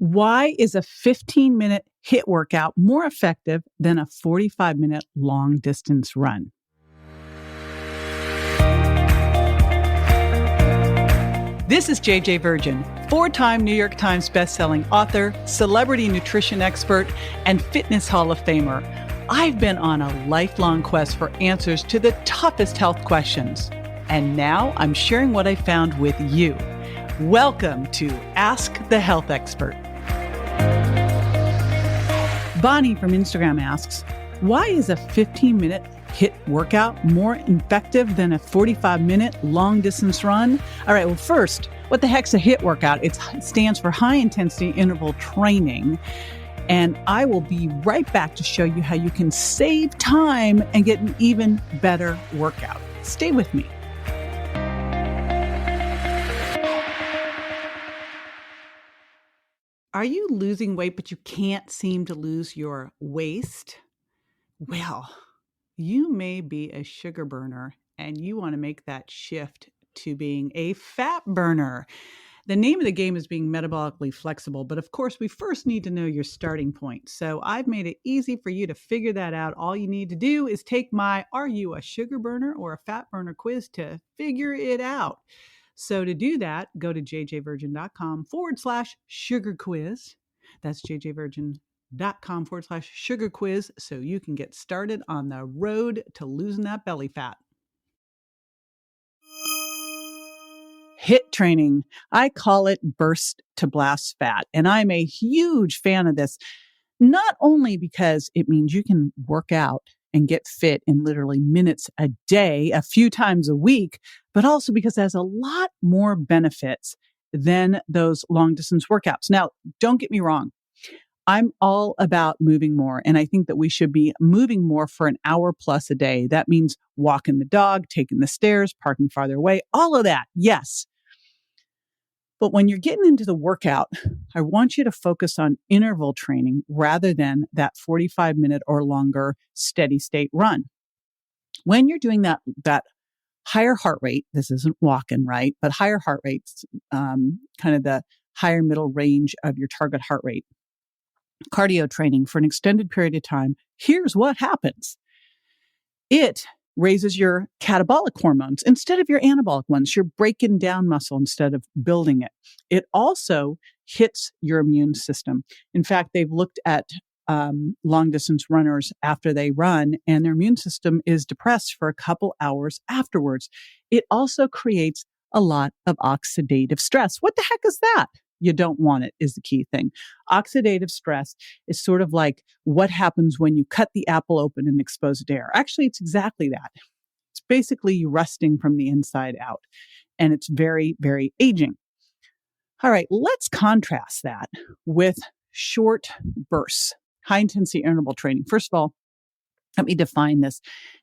Why is a 15-minute HIIT workout more effective than a 45-minute long distance run? This is JJ Virgin, 4-time New York Times bestselling author, celebrity nutrition expert, and fitness Hall of Famer. I've been on a lifelong quest for answers to the toughest health questions. And now I'm sharing what I found with you. Welcome to Ask the Health Expert. Bonnie from Instagram asks, why is a 15-minute HIIT workout more effective than a 45-minute long-distance run? All right, well, first, what the heck's a HIIT workout? It stands for high-intensity interval training. And I will be right back to show you how you can save time and get an even better workout. Stay with me. Are you losing weight, but you can't seem to lose your waist? Well, you may be a sugar burner and you want to make that shift to being a fat burner. The name of the game is being metabolically flexible, but of course, we first need to know your starting point. So I've made it easy for you to figure that out. All you need to do is take my Are You a Sugar Burner or a Fat Burner quiz to figure it out. So to do that, go to jjvirgin.com/sugar quiz. That's jjvirgin.com/sugar quiz so you can get started on the road to losing that belly fat. HIIT training. I call it burst to blast fat. And I'm a huge fan of this, not only because it means you can work out and get fit in literally minutes a day, a few times a week, but also because it has a lot more benefits than those long distance workouts. Now, don't get me wrong. I'm all about moving more. And I think that we should be moving more for an hour plus a day. That means walking the dog, taking the stairs, parking farther away, all of that. Yes. But when you're getting into the workout, I want you to focus on interval training rather than that 45-minute or longer steady state run. When you're doing that higher heart rate, this isn't walking, right? But higher heart rates, kind of the higher middle range of your target heart rate, cardio training for an extended period of time, here's what happens. It raises your catabolic hormones instead of your anabolic ones. You're breaking down muscle instead of building it. It also hits your immune system. In fact, they've looked at long distance runners after they run, and their immune system is depressed for a couple hours afterwards. It also creates a lot of oxidative stress. What the heck is that? You don't want it is the key thing. Oxidative stress is sort of like what happens when you cut the apple open and expose it to air. Actually, it's exactly that. It's basically you rusting from the inside out. And it's very, very aging. All right, let's contrast that with short bursts, high intensity interval training. First of all, let me define this.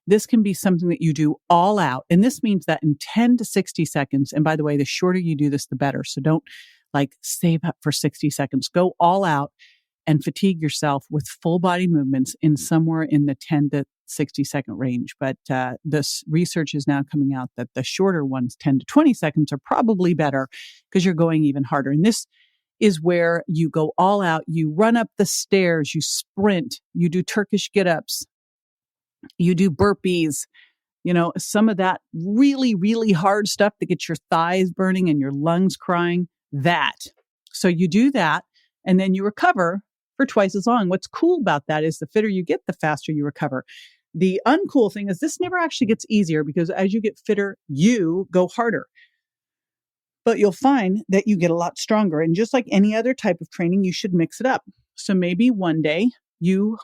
This can be something that you do all out. And this means that in 10 to 60 seconds, and by the way, the shorter you do this, the better. So don't save up for 60 seconds. Go all out and fatigue yourself with full body movements in somewhere in the 10 to 60 second range. But this research is now coming out that the shorter ones, 10 to 20 seconds, are probably better because you're going even harder. And this is where you go all out. You run up the stairs, you sprint, you do Turkish get-ups, you do burpees, some of that really, really hard stuff that gets your thighs burning and your lungs crying. That. So you do that and then you recover for twice as long. What's cool about that is the fitter you get, the faster you recover. The uncool thing is this never actually gets easier because as you get fitter, you go harder. But you'll find that you get a lot stronger. And just like any other type of training, you should mix it up. So maybe one day you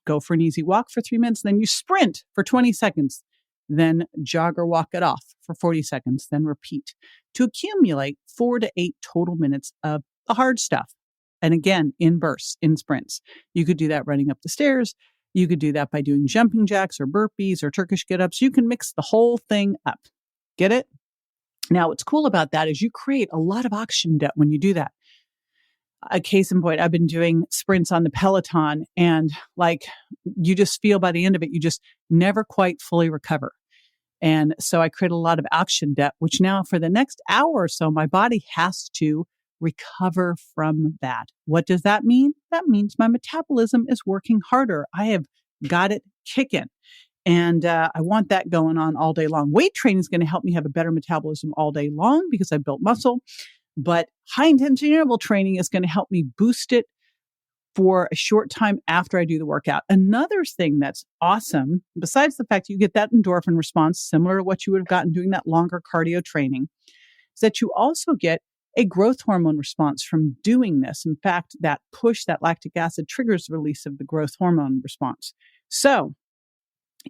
go for an easy walk for 3 minutes, then you sprint for 20 seconds. Then jog or walk it off for 40 seconds, then repeat to accumulate 4 to 8 total minutes of the hard stuff. And again, in bursts, in sprints. You could do that running up the stairs. You could do that by doing jumping jacks or burpees or Turkish get-ups. You can mix the whole thing up. Get it? Now, what's cool about that is you create a lot of oxygen debt when you do that. A case in point, I've been doing sprints on the Peloton and you just feel by the end of it, you just never quite fully recover. And so I create a lot of oxygen debt, which now for the next hour or so, my body has to recover from that. What does that mean? That means my metabolism is working harder. I have got it kicking. And I want that going on all day long. Weight training is going to help me have a better metabolism all day long because I built muscle. But high intensity interval training is going to help me boost it for a short time after I do the workout. Another thing that's awesome, besides the fact you get that endorphin response, similar to what you would have gotten doing that longer cardio training, is that you also get a growth hormone response from doing this. In fact, that push, that lactic acid triggers the release of the growth hormone response. So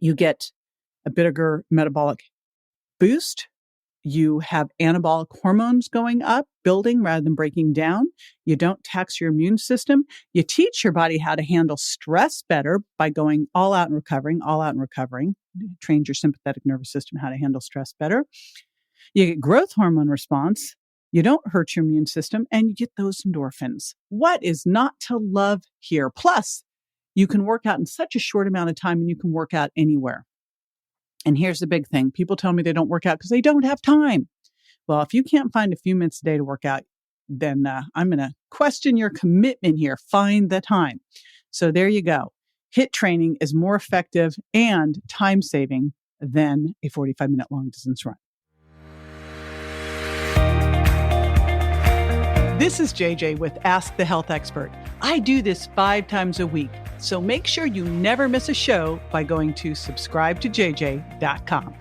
you get a bigger metabolic boost. You have anabolic hormones going up, building rather than breaking down. You don't tax your immune system. You teach your body how to handle stress better by going all out and recovering, all out and recovering. Trains your sympathetic nervous system how to handle stress better. You get growth hormone response. You don't hurt your immune system, and you get those endorphins. What is not to love here? Plus, you can work out in such a short amount of time, and you can work out anywhere. And here's the big thing. People tell me they don't work out because they don't have time. Well, if you can't find a few minutes a day to work out, then I'm going to question your commitment here. Find the time. So there you go. HIIT training is more effective and time-saving than a 45-minute long distance run. This is JJ with Ask the Health Expert. I do this 5 times a week, so make sure you never miss a show by going to subscribetojj.com.